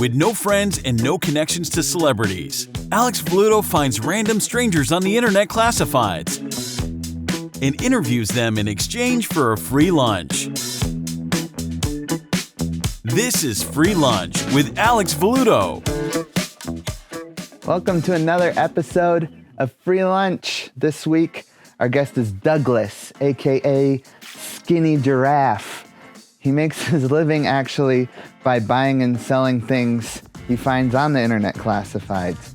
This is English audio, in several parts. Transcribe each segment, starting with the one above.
With no friends and no connections to celebrities, Alex Velluto finds random strangers on the internet classifieds and interviews them in exchange for a free lunch. This is Free Lunch with Alex Velluto. Welcome to another episode of Free Lunch. This week, our guest is Douglas, aka Skinny Giraffe. He makes his living actually by buying and selling things he finds on the internet classifieds.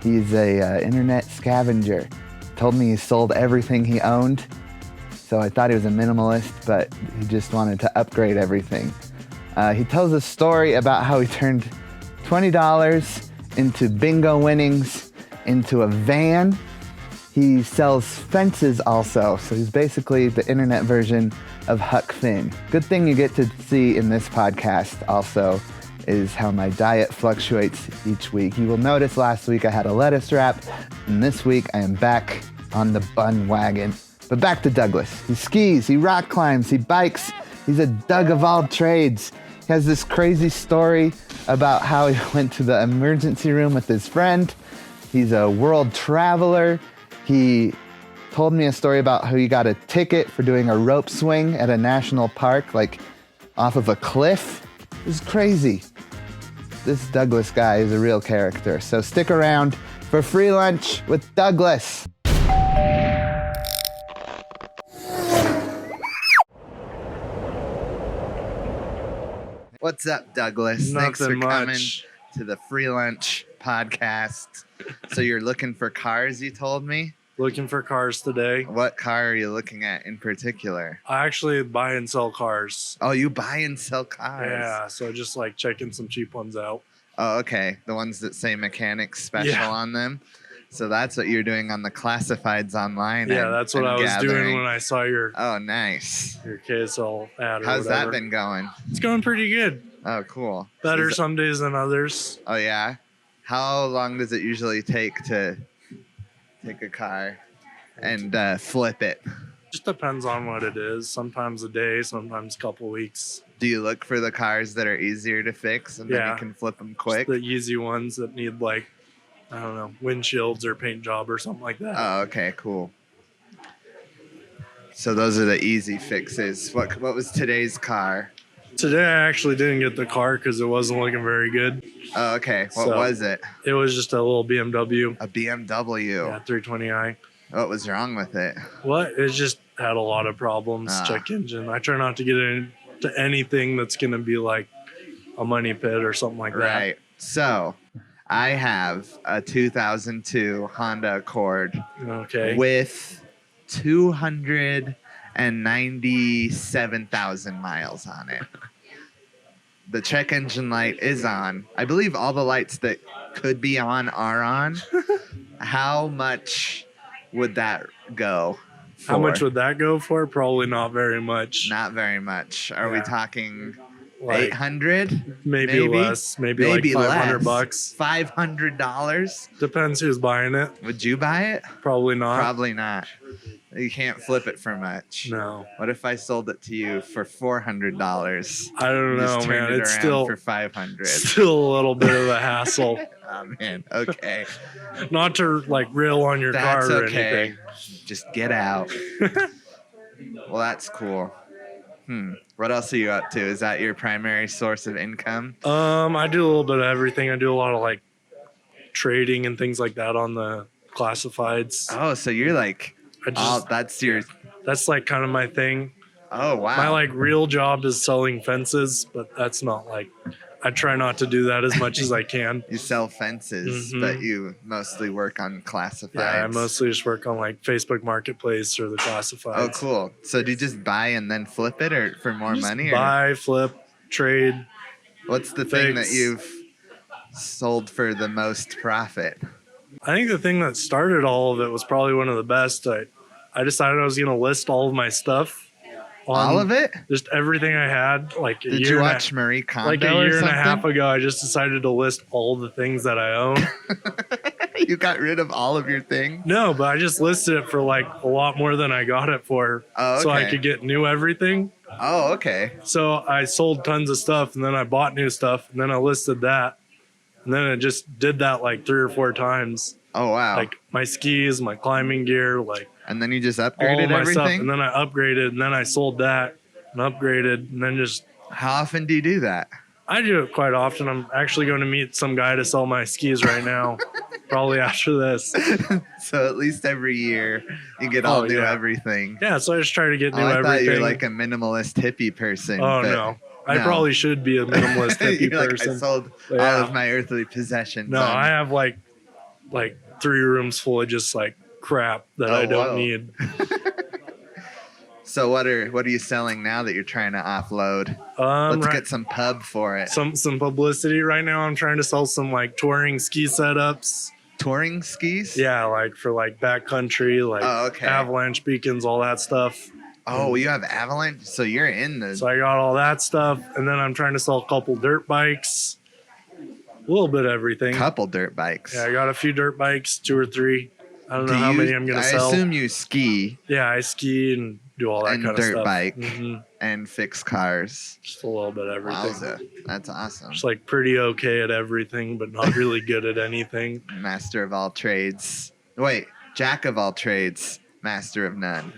He's a internet scavenger. Told me he sold everything he owned, so I thought he was a minimalist, but he just wanted to upgrade everything. He tells a story about how he turned $20 into bingo winnings, into a van. He sells fences also, so he's basically the internet version of Huck Finn. Good thing you get to see in this podcast also is how my diet fluctuates each week. You will notice last week I had a lettuce wrap, and this week I am back on the bun wagon. But back to Douglas. He skis, he rock climbs, he bikes. He's a Doug of all trades. He has this crazy story about how he went to the emergency room with his friend. He's a world traveler. He told me a story about how he got a ticket for doing a rope swing at a national park, like off of a cliff. It was crazy. This Douglas guy is a real character. So stick around for Free Lunch with Douglas. What's up, Douglas? Thanks for coming to the Free Lunch podcast. So you're looking for cars, you told me? Looking for cars today. What car are you looking at in particular? I actually buy and sell cars. Oh, you buy and sell cars? Yeah, so just like checking some cheap ones out. Oh, okay. The ones that say mechanics special on them. So that's what you're doing on the classifieds online. Yeah, that's what I was doing when I saw your nice. Your KSL ad. How's that been going? It's going pretty good. Oh, cool. Better some days than others. Oh, yeah? How long does it usually take to take a car and flip it? Just depends on what it is. Sometimes a day, sometimes a couple weeks. Do you look for the cars that are easier to fix and then you can flip them quick? Just the easy ones that need like, I don't know, windshields or paint job or something like that. Oh, okay, cool. So those are the easy fixes. What was today's car? Today I actually didn't get the car because it wasn't looking very good. Oh, okay. What was it? It was just a little BMW. A BMW? Yeah, 320i. What was wrong with it? What? It just had a lot of problems. Check engine. I try not to get into anything that's going to be like a money pit or something like that. Right. So I have a 2002 Honda Accord with 297,000 miles on it. The check engine light is on. I believe all the lights that could be on are on. How much would that go for? How much would that go for? Probably not very much. Not very much. Are we talking like 800? Maybe less. Maybe like $500. $500? Depends who's buying it. Would you buy it? Probably not. Probably not. You can't flip it for much. No. What if I sold it to you for $400? I don't know, man. It's still for $500. Still a little bit of a hassle. Oh man. Okay. Not to like rail on your car or anything. Just get out. Well, that's cool. What else are you up to? Is that your primary source of income? I do a little bit of everything. I do a lot of like trading and things like that on the classifieds. Oh, so you're like, that's like kind of my thing. Oh, wow. My like real job is selling fences, but that's not like, I try not to do that as much as I can. You sell fences, but you mostly work on classifieds. Yeah, I mostly just work on like Facebook Marketplace or the classifieds. Oh, cool. So do you just buy and then flip it or for more money? Buy, flip, trade. What's the thing that you've sold for the most profit? I think the thing that started all of it was probably one of the best. I decided I was going to list all of my stuff. All of it? Just everything I had. Like Did you watch Marie Kondo? Like a year and a half ago, I just decided to list all the things that I own. You got rid of all of your things? No, but I just listed it for like a lot more than I got it for. Oh, okay. So I could get new everything. Oh, okay. So I sold tons of stuff and then I bought new stuff and then I listed that. And then it just did that like 3 or 4 times. Oh, wow. Like my skis, my climbing gear, like And then you just all upgraded of my everything? stuff. And then I upgraded, and then I sold that and upgraded, and then just. How often do you do that? I do it quite often. I'm actually going to meet some guy to sell my skis right now, probably after this. So at least every year you get all new everything. Yeah, so I just try to get new I everything. thought you were like a minimalist hippie person. Oh, no. I probably should be a minimalist hippie person. I sold all of my earthly possessions. No, I have like 3 rooms full of just like crap that I don't need. So what are you selling now that you're trying to offload? Let's get some pub for it. Some publicity right now. I'm trying to sell some like touring ski setups. Touring skis? Yeah, like for like backcountry, like avalanche beacons, all that stuff. Oh, you have avalanche? So you're in the... So I got all that stuff, and then I'm trying to sell a couple dirt bikes. A little bit of everything. Couple dirt bikes. Yeah, I got a few dirt bikes, 2 or 3. I don't know how many I'm going to sell. I assume you ski. Yeah, I ski and do all that kind of stuff. And dirt bike and fix cars. Just a little bit of everything. Wowza. That's awesome. Just like pretty okay at everything, but not really good at anything. Master of all trades. Wait, jack of all trades, master of none.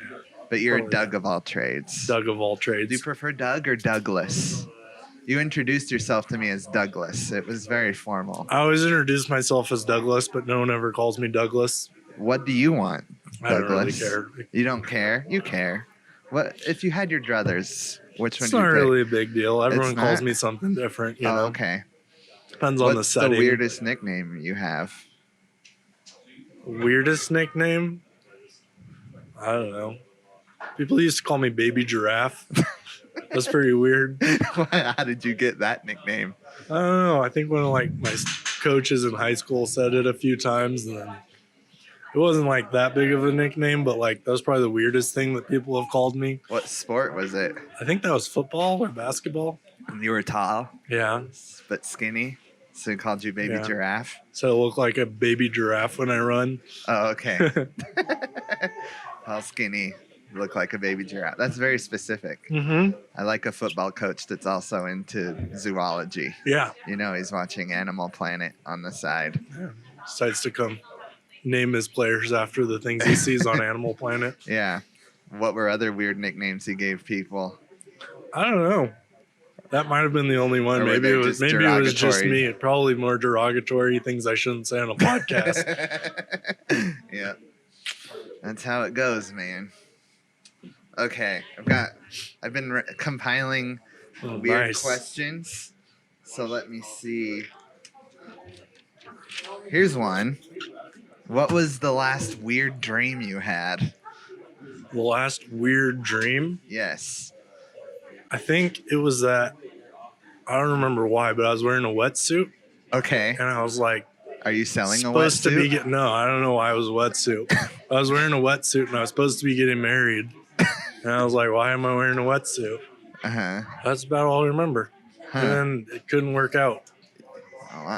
But you're a Doug of all trades. Doug of all trades. Do you prefer Doug or Douglas? You introduced yourself to me as Douglas. It was very formal. I always introduce myself as Douglas, but no one ever calls me Douglas. What do you want, Douglas? I don't really care. You don't care? You care. What if you had your druthers? Which one? It's do you not pick? really a big deal. Everyone calls me something different. You know? Okay. Depends on the setting. What's the weirdest nickname you have? Weirdest nickname? I don't know. People used to call me Baby Giraffe. That's pretty weird. How did you get that nickname? I don't know. I think one of like my coaches in high school said it a few times, and then it wasn't like that big of a nickname, but like that was probably the weirdest thing that people have called me. What sport was it? I think that was football or basketball. You were tall? Yeah. But skinny? So they called you Baby Giraffe? So I look like a baby giraffe when I run. Oh, okay. Tall, skinny, look like a baby giraffe. That's very specific. Mm-hmm. I like a football coach that's also into zoology. Yeah. You know, he's watching Animal Planet on the side. Yeah. Decides to come name his players after the things he sees on Animal Planet. Yeah. What were other weird nicknames he gave people? I don't know. That might have been the only one. Maybe it was just me. Probably more derogatory things I shouldn't say on a podcast. Yeah. That's how it goes, man. Okay. I've been compiling weird questions. So let me see. Here's one. What was the last weird dream you had? The last weird dream? Yes. I think it was that, I don't remember why, but I was wearing a wetsuit. Okay. And I was like, are you selling a wetsuit? Supposed to be no, I don't know why it was a wetsuit. I was wearing a wetsuit and I was supposed to be getting married. And I was like, why am I wearing a wetsuit? Uh-huh. That's about all I remember. Huh. And it couldn't work out.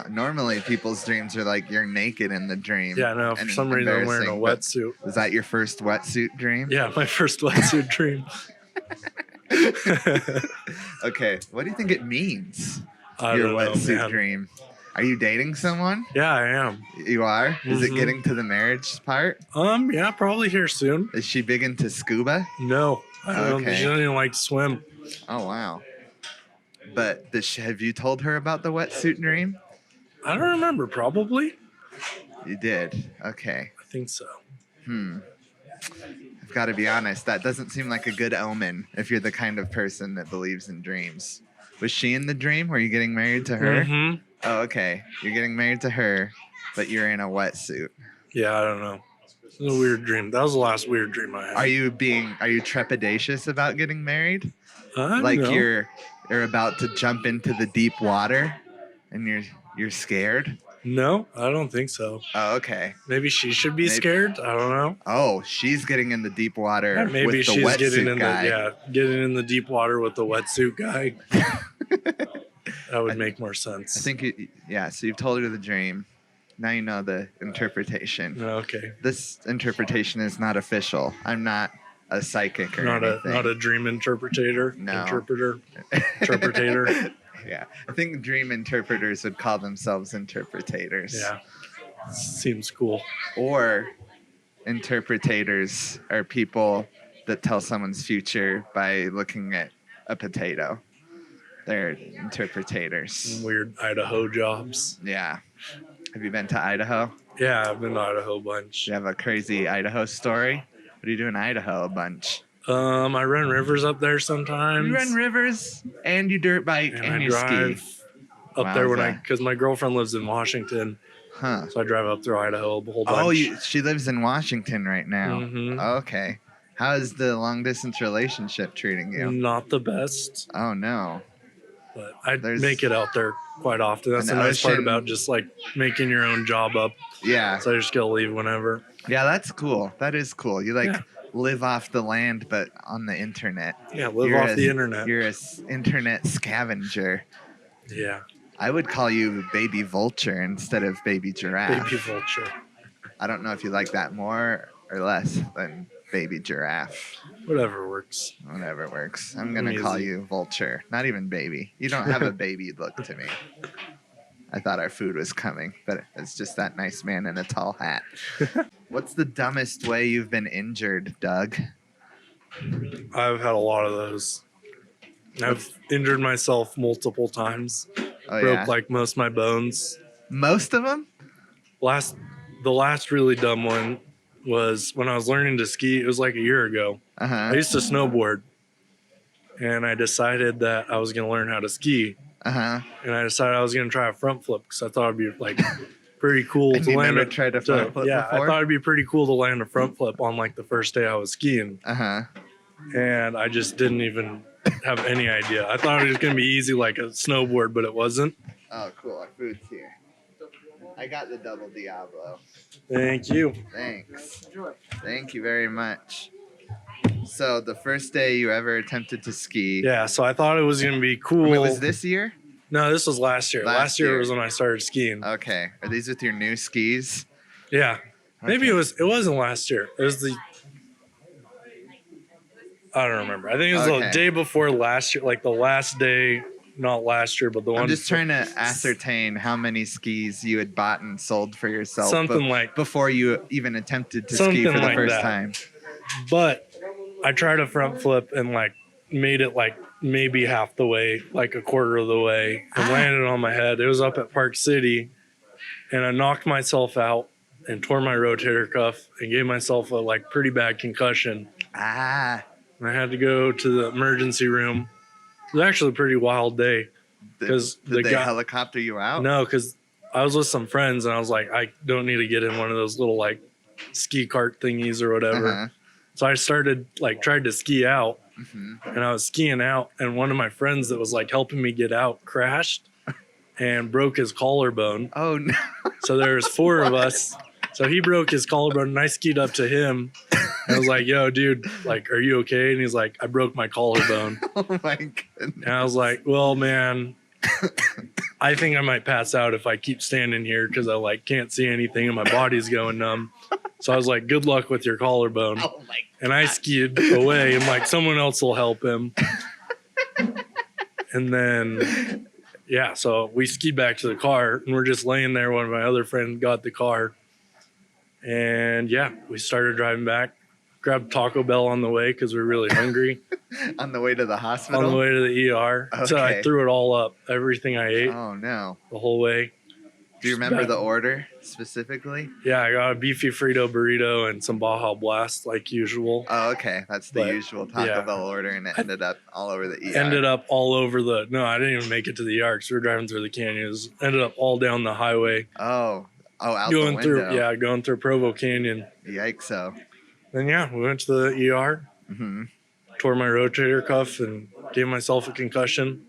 Normally people's dreams are like you're naked in the dream. Yeah, no, for some reason I'm wearing a wetsuit. Was that your first wetsuit dream? Yeah, my first wetsuit dream. Okay, what do you think it means? Your wetsuit dream. Are you dating someone? Yeah, I am. You are? Is it getting to the marriage part? Yeah, probably here soon. Is she big into scuba? No, I don't. She doesn't even like to swim. Oh wow. But have you told her about the wetsuit dream? I don't remember. Probably. You did. Okay. I think so. I've got to be honest. That doesn't seem like a good omen if you're the kind of person that believes in dreams. Was she in the dream? Were you getting married to her? Mm-hmm. Oh, okay. You're getting married to her, but you're in a wetsuit. Yeah, I don't know. It's a weird dream. That was the last weird dream I had. Are you trepidatious about getting married? Like no. You're about to jump into the deep water and you're scared? No, I don't think so. Oh, okay. Maybe she should be scared. I don't know. Oh, she's getting in the deep water with the maybe she's wetsuit guy. Getting in the deep water with the wetsuit guy. That would make more sense. I think, so you've told her the dream. Now you know the interpretation. Okay. This interpretation is not official. I'm not a psychic or anything. Not a dream interpreter. No. Interpreter. Yeah. I think dream interpreters would call themselves interpretators. Yeah. Seems cool. Or interpretators are people that tell someone's future by looking at a potato. They're interpretators. Weird Idaho jobs. Yeah. Have you been to Idaho? Yeah, I've been to Idaho a bunch. Do you have a crazy Idaho story? What do you do in Idaho a bunch? I run rivers up there sometimes. You run rivers and you dirt bike and I you drive ski. up there Wowza. because my girlfriend lives in Washington, Huh. so I drive up through Idaho a whole bunch. Oh, she lives in Washington right now. Mhm. Okay. How is the long distance relationship treating you? Not the best, Oh no. but I There's make it out there quite often. That's the an nice part ocean- about just like making your own job up. Yeah. So I just gotta leave whenever. Yeah, that's cool. That is cool. You Yeah. live off the land, but on the internet. Yeah, live You're off the internet. You're a internet scavenger. Yeah, I would call you baby vulture instead of baby giraffe. baby vulture. I don't know if you like that more or less than baby giraffe. Whatever works. Whatever works. I'm going to Easy. call you vulture. Not even baby. You don't have a baby look to me. I thought our food was coming, but it's just that nice man in a tall hat. What's the dumbest way you've been injured, Doug? I've had a lot of those. I've injured myself multiple times. Oh, Broke yeah. like most of my bones. Most of them? The last really dumb one was when I was learning to ski. It was like a year ago. I Uh-huh. used to snowboard, and I decided that I was going to learn how to ski. Uh-huh. And I decided I was going to try a front flip because I thought it'd be like pretty cool And to you land. never tried a front flip yeah, before? I thought it'd be pretty cool to land a front flip on like the first day I was skiing, Uh-huh. and I just didn't even have any idea. I thought it was going to be easy like a snowboard, but it wasn't. Oh, cool. Our food's here. I got the double Diablo. Thank you. Thanks. Thank you very much. So the first day you ever attempted to ski. Yeah, so I thought it was going to be cool. Wait, was this year? No, this was last year. Last Last year year. was when I started skiing. Okay. Are these with your new skis? Yeah. Maybe Okay. it wasn't last year. It was I don't remember. I think it was Okay. the day before last year, like the last day, not last year, but the one I'm just trying to ascertain how many skis you had bought and sold for yourself something like. before you even attempted to ski Something for the like first that. time. But I tried a front flip and like made it like maybe half the way, like a quarter of the way, and landed on my head. It was up at Park City, and I knocked myself out and tore my rotator cuff and gave myself a like pretty bad concussion. Ah. And I had to go to the emergency room. It was actually a pretty wild day. 'Cause Did the they guy- helicopter you out? No, because I was with some friends and I was like, I don't need to get in one of those little like ski cart thingies or whatever. Uh-huh. So I started tried to ski out, Mhm. and I was skiing out, and one of my friends that was like helping me get out crashed and broke his collarbone. Oh no. So there was four of us. So he broke his collarbone, and I skied up to him. And I was like, "Yo, dude, like, are you okay?" And he's like, "I broke my collarbone." Oh my goodness. And I was like, "Well, man, I think I might pass out if I keep standing here because I like can't see anything and my body's going numb." So I was like, "Good luck with your collarbone." Oh my. And I skied away, and like someone else will help him. And then, yeah, so we skied back to the car, and we're just laying there when my other friend got the car. And yeah, we started driving back. Grabbed Taco Bell on the way because we were really hungry. On the way to the hospital? On the way to the ER. So I Okay. threw it all up, everything I ate Oh no. the whole way. Do you remember the order specifically? Yeah, I got a beefy Frito burrito and some Baja Blast like usual. Oh, okay. That's the But, usual Taco yeah. Bell order, and it ended up all over the ER. Ended up all over I didn't even make it to the ER because we were driving through the canyons. Ended up all down the highway. Oh, out going the through, window. yeah, going through Provo Canyon. Yikes! So. Then yeah, we went to the ER, Hmm. tore my rotator cuff, and gave myself a concussion.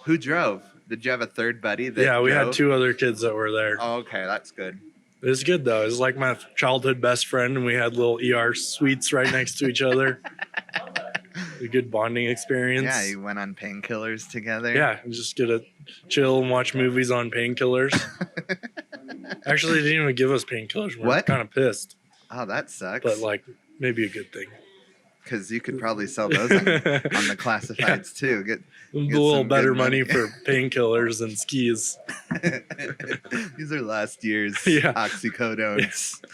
Who drove? Did you have a third buddy? That Yeah, we had drove? 2 other kids that were there. Oh, okay, that's good. It was good though. It was like my childhood best friend, and we had little ER suites right next to each other. A good bonding experience. Yeah, you went on painkillers together. Yeah, just get to chill and watch movies on painkillers. Actually, they didn't even give us painkillers. We're What? kind of pissed, Oh, that sucks. but like maybe a good thing. because you could probably sell those on the classifieds too. Get a little some better good money for painkillers and skis. These are last year's Yeah. oxycodones.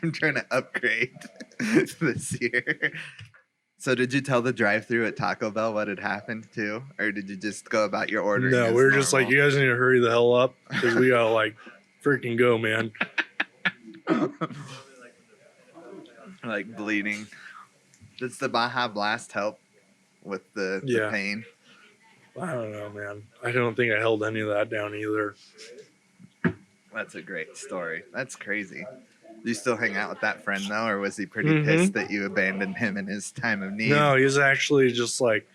I'm trying to upgrade this year. So did you tell the drive-thru at Taco Bell what had happened too? Or did you just go about your ordering? No, we were just like, you guys need to hurry the hell up because we gotta like freaking go, man. Like bleeding. Does the Baja Blast help with the pain? I don't know, man. I don't think I held any of that down either. That's a great story. That's crazy. Do you still hang out with that friend though, or was he pretty pissed that you abandoned him in his time of need? No, he's actually just like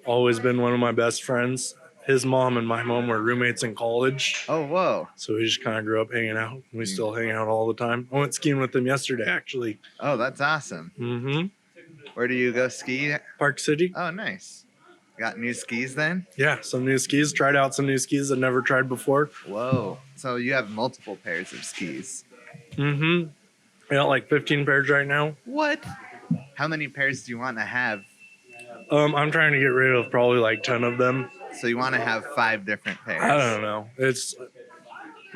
always been one of my best friends. His mom and my mom were roommates in college. Oh, whoa. So we just kind of grew up hanging out. We still hang out all the time. I went skiing with him yesterday, actually. Oh, that's awesome. Mm-hmm. Where do you go ski? Park City. Oh, nice. Got new skis then? Yeah, some new skis. Tried out some new skis I'd never tried before. Whoa. So you have multiple pairs of skis. Mm-hmm. I got like 15 pairs right now. What? How many pairs do you want to have? I'm trying to get rid of probably like 10 of them. So you want to have 5 different pairs? I don't know.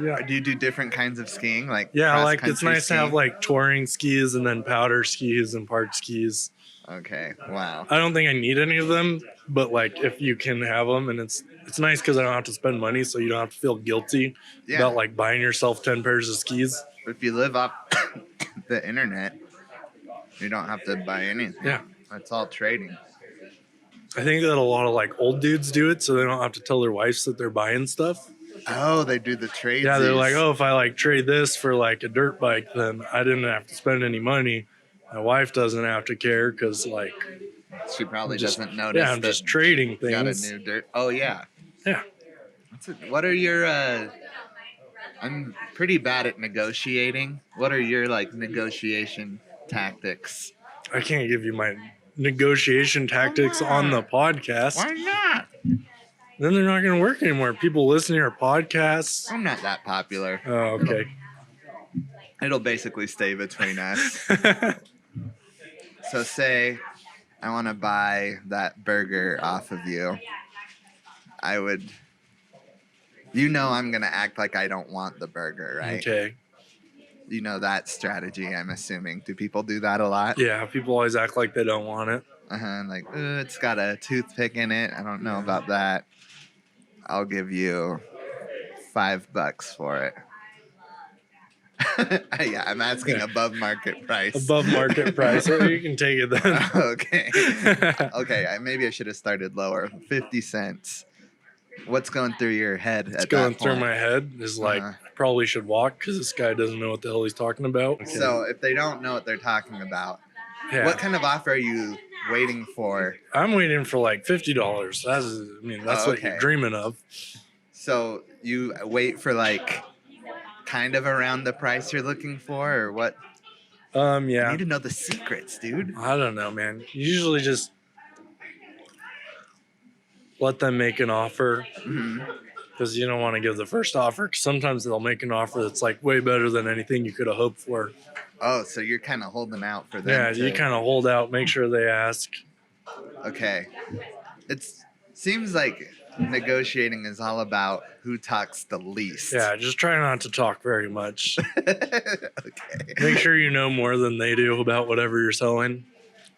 Yeah. Do you do different kinds of skiing? Like like it's nice to have like touring skis and then powder skis and park skis. Okay. Wow. I don't think I need any of them, but like if you can have them, and it's nice because I don't have to spend money, so you don't have to feel guilty about like buying yourself 10 pairs of skis. If you live off the internet, you don't have to buy anything. Yeah. It's all trading. I think that a lot of like old dudes do it so they don't have to tell their wives that they're buying stuff. Oh, they do the trades. Yeah, they're like, oh, if I like trade this for like a dirt bike, then I didn't have to spend any money. My wife doesn't have to care because like she probably doesn't notice. Yeah, I'm just trading things. Got a new dirt. Oh yeah. Yeah. What are your? I'm pretty bad at negotiating. What are your like negotiation tactics? I can't give you my negotiation tactics on the podcast. Why not? Then they're not going to work anymore. People listen to your podcasts. I'm not that popular. Oh, okay. It'll basically stay between us. So say I want to buy that burger off of you. I would, I'm going to act like I don't want the burger, right? Okay. You know that strategy, I'm assuming. Do people do that a lot? Yeah, people always act like they don't want it. Like, it's got a toothpick in it. I don't know about that. I'll give you $5 for it. Yeah, I'm asking above market price. Above market price. You can take it then. Okay. Okay, maybe I should have started lower. 50 cents. What's going through your head at that point? What's going through my head is like, I probably should walk because this guy doesn't know what the hell he's talking about. Okay. So if they don't know what they're talking about, what kind of offer are you waiting for? I'm waiting for like $50. That's what you're dreaming of. So you wait for like kind of around the price you're looking for, or what? Yeah. I need to know the secrets, dude. I don't know, man. You usually just let them make an offer because you don't want to give the first offer. Because sometimes they'll make an offer that's like way better than anything you could have hoped for. Oh, so you're kind of holding out for them. Yeah, you kind of hold out, make sure they ask. Okay. It seems like negotiating is all about who talks the least. Yeah, just try not to talk very much. Okay. Make sure you know more than they do about whatever you're selling.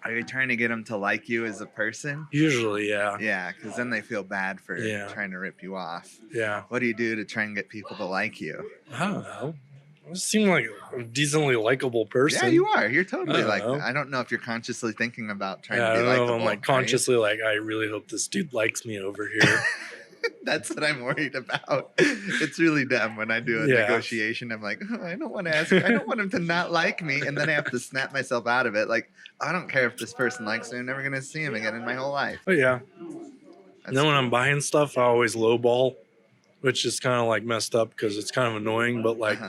Are you trying to get them to like you as a person? Usually, yeah. Yeah, because then they feel bad for trying to rip you off. Yeah. What do you do to try and get people to like you? I don't know. You seem like a decently likable person. Yeah, you are. You're totally like that. I don't know if you're consciously thinking about trying to be likable. I don't know if I'm like consciously like, I really hope this dude likes me over here. That's what I'm worried about. It's really dumb when I do a negotiation. I'm like, I don't want to ask. I don't want him to not like me, and then I have to snap myself out of it. Like, I don't care if this person likes me. I'm never gonna see him again in my whole life. But yeah. And then when I'm buying stuff, I always lowball, which is kind of like messed up because it's kind of annoying. But like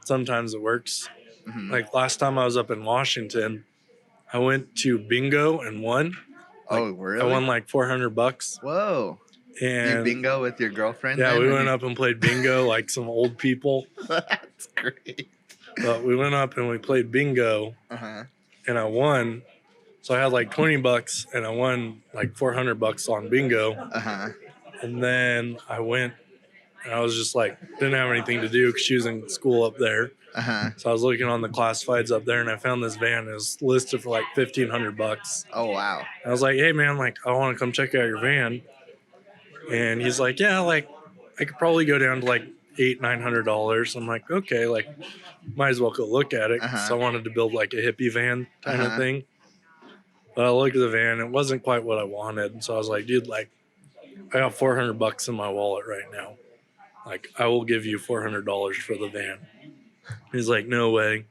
sometimes it works. Like last time I was up in Washington, I went to bingo and won. Oh, really? I won like $400. Whoa. And you bingo with your girlfriend? Yeah, we went up and played bingo like some old people. That's great. But we went up and we played bingo. and I won. So I had like $20 and I won like $400 on bingo. Uh-huh. And then I went and I was just like, didn't have anything to do because she was in school up there. Uh-huh. So I was looking on the classifieds up there and I found this van. It was listed for like $1,500. Oh, wow. I was like, hey man, like I want to come check out your van. And he's like, yeah, like I could probably go down to like $800-900. I'm like, okay, like might as well go look at it. Uh-huh. So I wanted to build like a hippie van kind Uh-huh. of thing. But I looked at the van, it wasn't quite what I wanted. And so I was like, dude, like I got $400 in my wallet right now. Like I will give you $400 for the van. He's like, no way.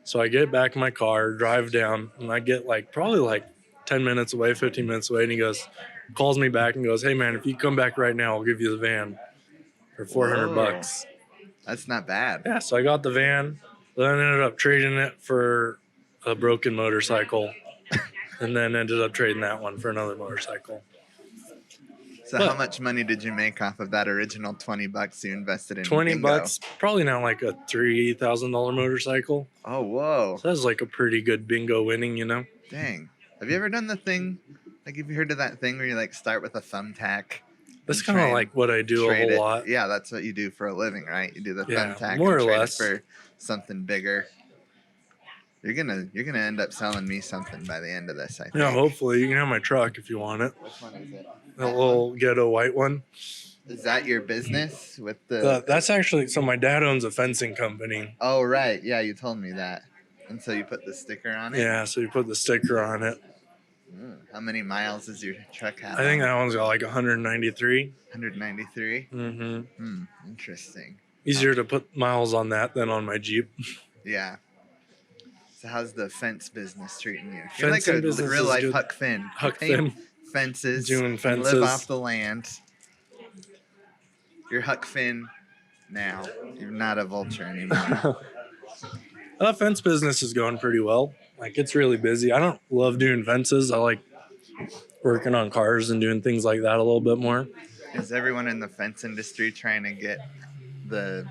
So I get back in my car, drive down, and I get like probably like 10 minutes away, 15 minutes away. And he calls me back and goes, hey man, if you come back right now, I'll give you the van for $400. That's not bad. Yeah. So I got the van, then I ended up trading it for a broken motorcycle and then ended up trading that one for another motorcycle. So how much money did you make off of that original $20 you invested in? $20, probably now like a $3,000 motorcycle. Oh, whoa. So that's like a pretty good bingo winning, you know? Dang. Have you ever done the thing? Like, have you heard of that thing where you like start with a thumbtack? That's kind of like what I do a whole lot. Yeah, that's what you do for a living, right? You do the thumbtack more or and trade less it for something bigger. You're gonna end up selling me something by the end of this, I think. Yeah, hopefully. You can have my truck if you want it. Which one is it? A little ghetto white one. Is that your business with the... That's actually, so my dad owns a fencing company. Oh, right. Yeah, you told me that. And so you put the sticker on it? Yeah, so you put the sticker on it. How many miles does your truck have? I think that one's got like 193. 193? Mm-hmm. Interesting. Easier to put miles on that than on my Jeep. Yeah. So how's the fence business treating you? You're like a real life Huck Finn. Huck Finn. Fences. Doing fences. Live off the land. You're Huck Finn now. You're not a vulture anymore. Fence business is going pretty well. Like it's really busy. I don't love doing fences. I like working on cars and doing things like that a little bit more. Is everyone in the fence industry trying to get the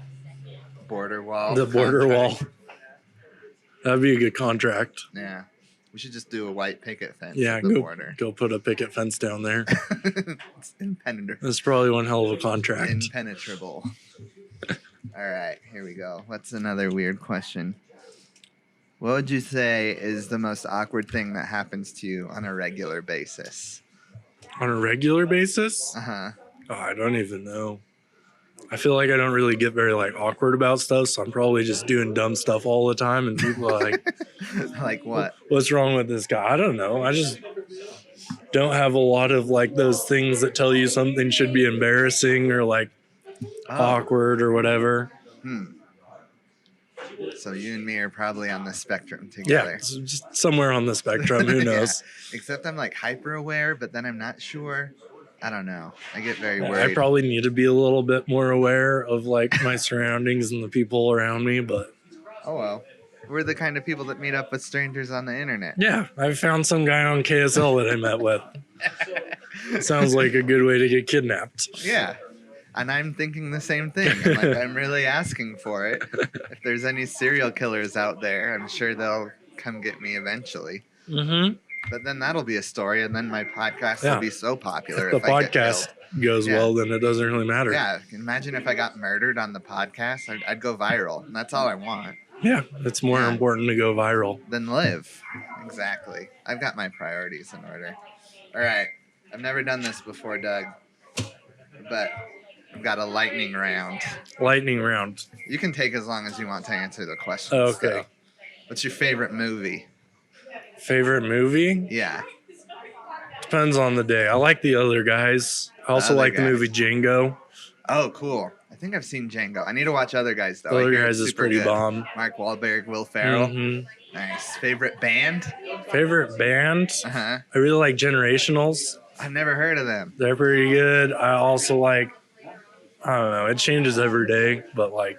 border wall? The border wall. That'd be a good contract. Yeah. We should just do a white picket fence Yeah, at the border. Go put a picket fence down there. It's impenetrable. That's probably one hell of a contract. Impenetrable. All right, here we go. What's another weird question? What would you say is the most awkward thing that happens to you on a regular basis? On a regular basis? Uh-huh. Oh, I don't even know. I feel like I don't really get very like awkward about stuff, so I'm probably just doing dumb stuff all the time, and people are like, like what? What's wrong with this guy? I don't know. I just don't have a lot of like those things that tell you something should be embarrassing or like awkward or whatever. So you and me are probably on the spectrum together. Yeah, just somewhere on the spectrum. Who knows? Yeah. Except I'm like hyper aware, but then I'm not sure. I don't know. I get very worried. I probably need to be a little bit more aware of like my surroundings and the people around me, but oh well. We're the kind of people that meet up with strangers on the internet. Yeah, I found some guy on KSL that I met with. Sounds like a good way to get kidnapped. Yeah. And I'm thinking the same thing. I'm really asking for it. If there's any serial killers out there, I'm sure they'll come get me eventually. Mm-hmm. But then that'll be a story, and then my podcast will be so popular. If the podcast goes well, then it doesn't really matter. Yeah. Imagine if I got murdered on the podcast. I'd go viral, and that's all I want. Yeah, it's more important to go viral than live. Exactly. I've got my priorities in order. All right. I've never done this before, Doug, but I've got a lightning round. Lightning round. You can take as long as you want to answer the question. Okay. So, what's your favorite movie? Favorite movie? Yeah. Depends on the day. I like The Other Guys. I also like the movie Django. Oh, cool. I think I've seen Django. I need to watch Other Guys, though. Other Guys is pretty good. Bomb. Mark Wahlberg, Will Ferrell. Mm-hmm. Nice. Favorite band? Favorite band? Uh-huh. I really like Generationals. I've never heard of them. They're pretty good. I also like, I don't know, it changes every day, but like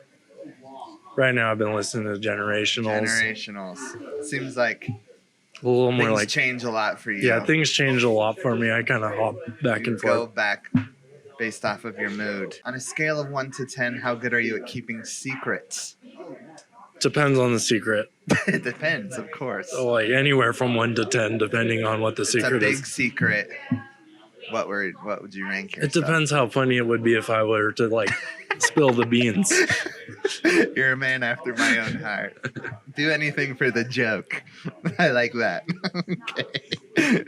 right now I've been listening to Generationals. Generationals. Seems like a little more things like change a lot for you. Yeah, things change a lot for me. I kind of hop back and forth. Go back based off of your mood. On a scale of 1 to 10, how good are you at keeping secrets? Depends on the secret. It depends, of course. So like anywhere from 1 to 10, depending on what the It's a secret big is. secret. What would you rank yourself? It depends how funny it would be if I were to like spill the beans. You're a man after my own heart. Do anything for the joke. I like that. Okay.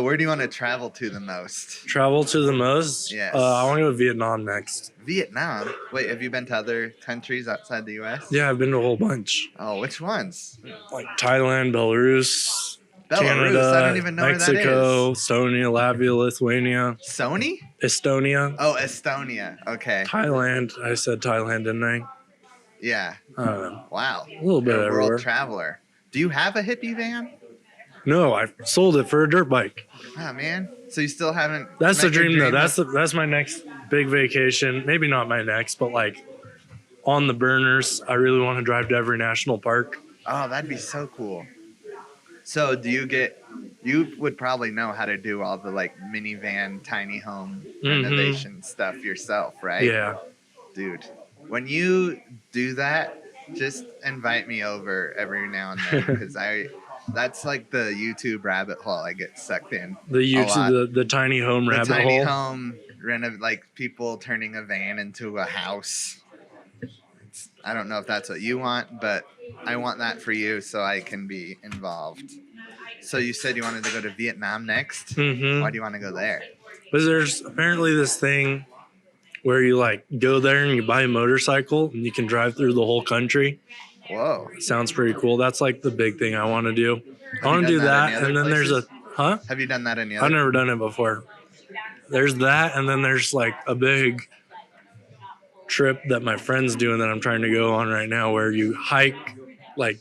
Where do you want to travel to the most? Travel to the most? Yes. I want to go to Vietnam next. Vietnam? Wait, have you been to other countries outside the U.S.? Yeah, I've been to a whole bunch. Oh, which ones? Like Thailand, Belarus, Canada, I don't even know Mexico, where that Estonia, Latvia, Lithuania. is. Sony? Estonia. Oh, Estonia. Okay. Thailand. I said Thailand, didn't I? Yeah. I don't know. Wow. A little bit You're a everywhere. world traveler. Do you have a hippie van? No, I sold it for a dirt bike. Oh, man. So you still haven't... That's the met your dream, though. of- That's my next big vacation. Maybe not my next, but like on the burners. I really want to drive to every national park. Oh, that'd be so cool. So you would probably know how to do all the like minivan, tiny home renovation stuff yourself, right? Yeah. Dude, when you do that, just invite me over every now and then because that's like the YouTube rabbit hole I get sucked in. The YouTube, the tiny home The rabbit tiny hole. home like people turning a van into a house. I don't know if that's what you want, but I want that for you so I can be involved. So you said you wanted to go to Vietnam next? Mm-hmm. Why do you want to go there? Because there's apparently this thing where you like go there and you buy a motorcycle and you can drive through the whole country. Whoa. Sounds pretty cool. That's like the big thing I want to do. I want you to do done that that. any And then other there's places? Have you done that any other? I've never done it before. There's that. And then there's like a big trip that my friend's doing that I'm trying to go on right now where you hike like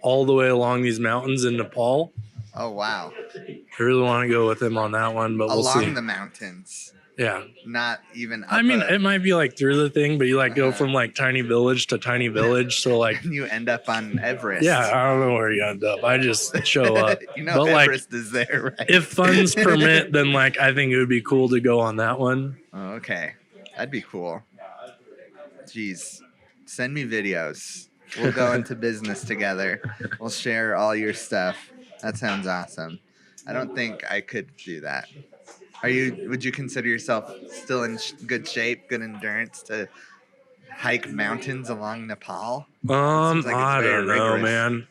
all the way along these mountains in Nepal. Oh, wow. I really want to go with him on that one, but we'll see. Along the mountains. Yeah. Not even up I mean, it might be like through the thing, but you like go from like tiny village to tiny village. So like, you end up on Everest. yeah, I don't know where you end up. I just show up. You know, but Everest is there, right? if funds permit, then like I think it would be cool to go on that one. Oh, okay. That'd be cool. Jeez. Send me videos. We'll go into business together. We'll share all your stuff. That sounds awesome. I don't think I could do that. Would you consider yourself still in good shape, good endurance to hike mountains along Nepal? I don't know, man.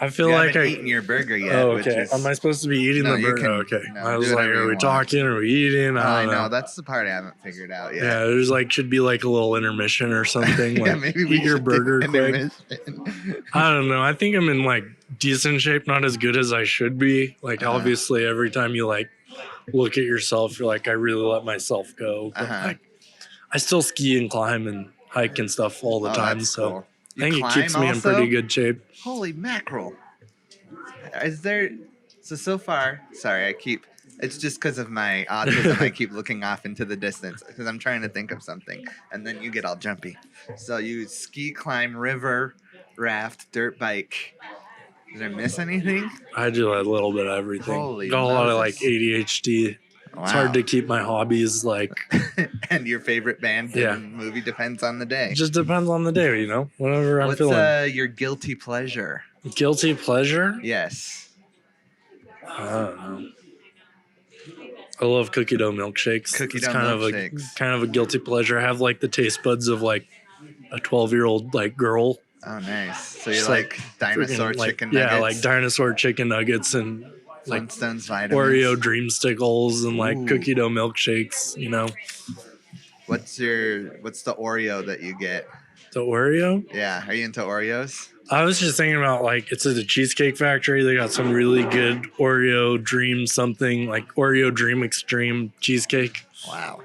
I feel you like haven't eaten your burger yet. Oh, which okay. is, Am I supposed to be eating No, the you burger? can- Okay. no, I was do like, whatever are you we want. talking? Are we eating? I I don't know. know. That's the part I haven't figured out yet. Yeah, there's like should be like a little intermission or something. Like Yeah, maybe we eat your should do burger quick. intermission. I don't know. I think I'm in like decent shape, not as good as I should be. Like obviously, every time you like look at yourself, you're like, I really let myself go. But like, I still ski and climb and hike and stuff all the time. That's So cool. I think You it keeps climb me in also? pretty good shape. Holy mackerel. Is there... So far... Sorry, it's just because of my autism, I keep looking off into the distance because I'm trying to think of something. And then you get all jumpy. So you ski, climb, river, raft, dirt bike. Did I miss anything? I do a little bit of everything. Holy Got a lot of like Moses. ADHD. Wow. It's hard to keep my hobbies like. And your favorite band and movie depends on the day. It just depends on the day, you know. Whatever I'm feeling. What's your guilty pleasure? Guilty pleasure? Yes. I don't know. I love cookie dough milkshakes. Cookie It's dough milkshakes. kind of a guilty pleasure. I have like the taste buds of like a 12-year-old like girl. Oh, nice. So you Just, like dinosaur freaking, like, chicken nuggets? Yeah, like dinosaur chicken nuggets and like Flintstones vitamins. Oreo dreamsticles and like Ooh. cookie dough milkshakes, you know. What's the Oreo that you get? The Oreo? Yeah, are you into Oreos? I was just thinking about like it's at the Cheesecake Factory. They got some really good Oreo Dream something like Oreo Dream Extreme cheesecake. Wow.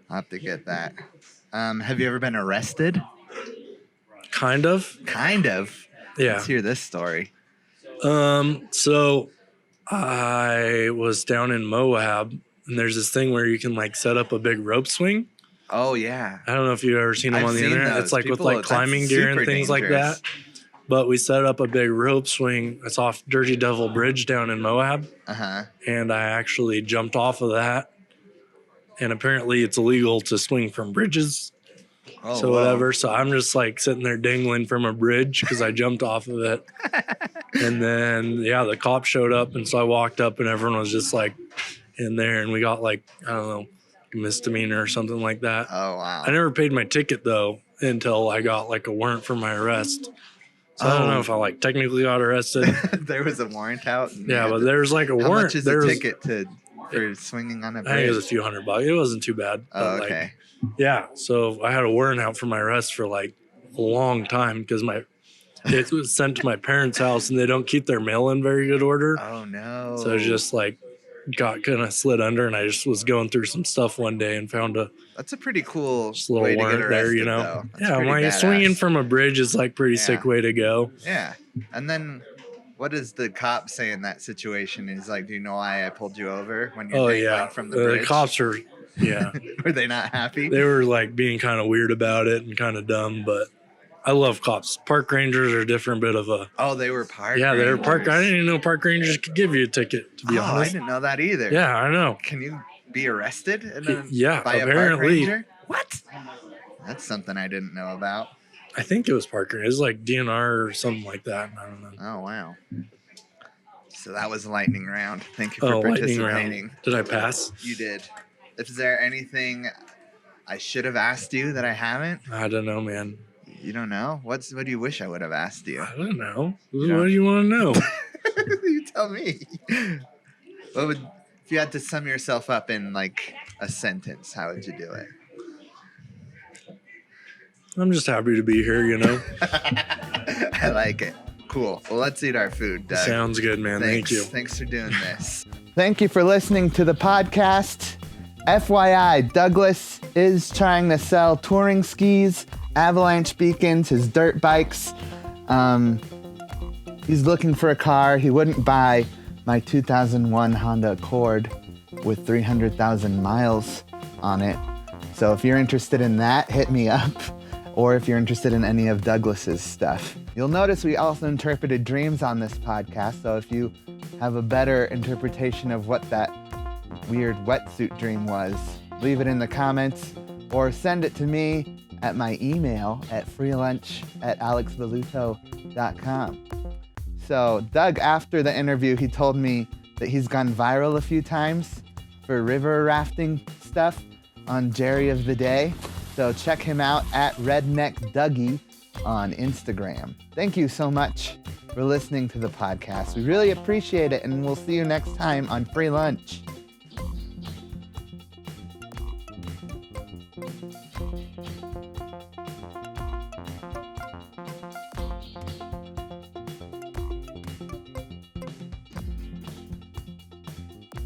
I'll have to get that. Have you ever been arrested? Kind of. Kind of. Yeah. Let's hear this story. So I was down in Moab and there's this thing where you can like set up a big rope swing. Oh, yeah. I don't know if you've ever seen them I've on the seen internet. those. It's like with People- like that's climbing gear and super things like dangerous. that. But we set up a big rope swing. It's off Dirty Devil Bridge down in Moab. Uh-huh. And I actually jumped off of that. And apparently it's illegal to swing from bridges. Oh, so whatever. So I'm just like sitting there dangling from a bridge because I jumped off of it. And then, the cop showed up. And so I walked up and everyone was just like in there. And we got like, I don't know, a misdemeanor or something like that. Oh, wow. I never paid my ticket though until I got like a warrant for my arrest. So I don't know if I like technically got arrested. There was a warrant out. Yeah, but there's like a How warrant. much is a ticket for swinging on a bridge? I think it was a few $100. It wasn't too bad. Oh, but okay. So I had a warrant out for my arrest for like a long time because it was sent to my parents' house and they don't keep their mail in very good order. Oh no. So I just like got kind of slid under and I just was going through some stuff one day and found that's a pretty cool just a little way to warrant get arrested, there, you know. though. That's Yeah, pretty like badass. swinging from a bridge is like pretty sick way to go. Yeah. And then what does the cop say in that situation? He's like, do you know why I pulled you over when you're dangling from the bridge? The cops are, Were they not happy? They were like being kind of weird about it and kind of dumb, but I love cops. Park rangers are a different bit of a. Oh, they were park Yeah, they were rangers. park. I didn't even know park rangers could give you a ticket, to be I honest. didn't know that either. Yeah, I know. Can you be arrested by a park apparently. ranger? What? That's something I didn't know about. I think it was park ranger. It was like DNR or something like that. I don't know. Oh, wow. So that was a lightning round. Thank you for Lightning participating. round. Did I pass? You did. Is there anything I should have asked you that I haven't? I don't know, man. You don't know? What do you wish I would have asked you? I don't know. Yeah. What do you want to know? You tell me. If you had to sum yourself up in like a sentence, how would you do it? I'm just happy to be here, you know. I like it. Cool. Well, let's eat our food, Doug. Sounds good, man. Thank you. Thanks for doing this. Thank you for listening to the podcast. FYI, Douglas is trying to sell touring skis, avalanche beacons, his dirt bikes. He's looking for a car. He wouldn't buy my 2001 Honda Accord with 300,000 miles on it. So if you're interested in that, hit me up. Or if you're interested in any of Douglas's stuff. You'll notice we also interpreted dreams on this podcast. So if you have a better interpretation of what that weird wetsuit dream was, leave it in the comments or send it to me at my email at freelunch@alexvelluto.com. So Doug, after the interview, he told me that he's gone viral a few times for river rafting stuff on Jerry of the Day. So check him out at Redneck Dougie on Instagram. Thank you so much for listening to the podcast. We really appreciate it, and we'll see you next time on Free Lunch.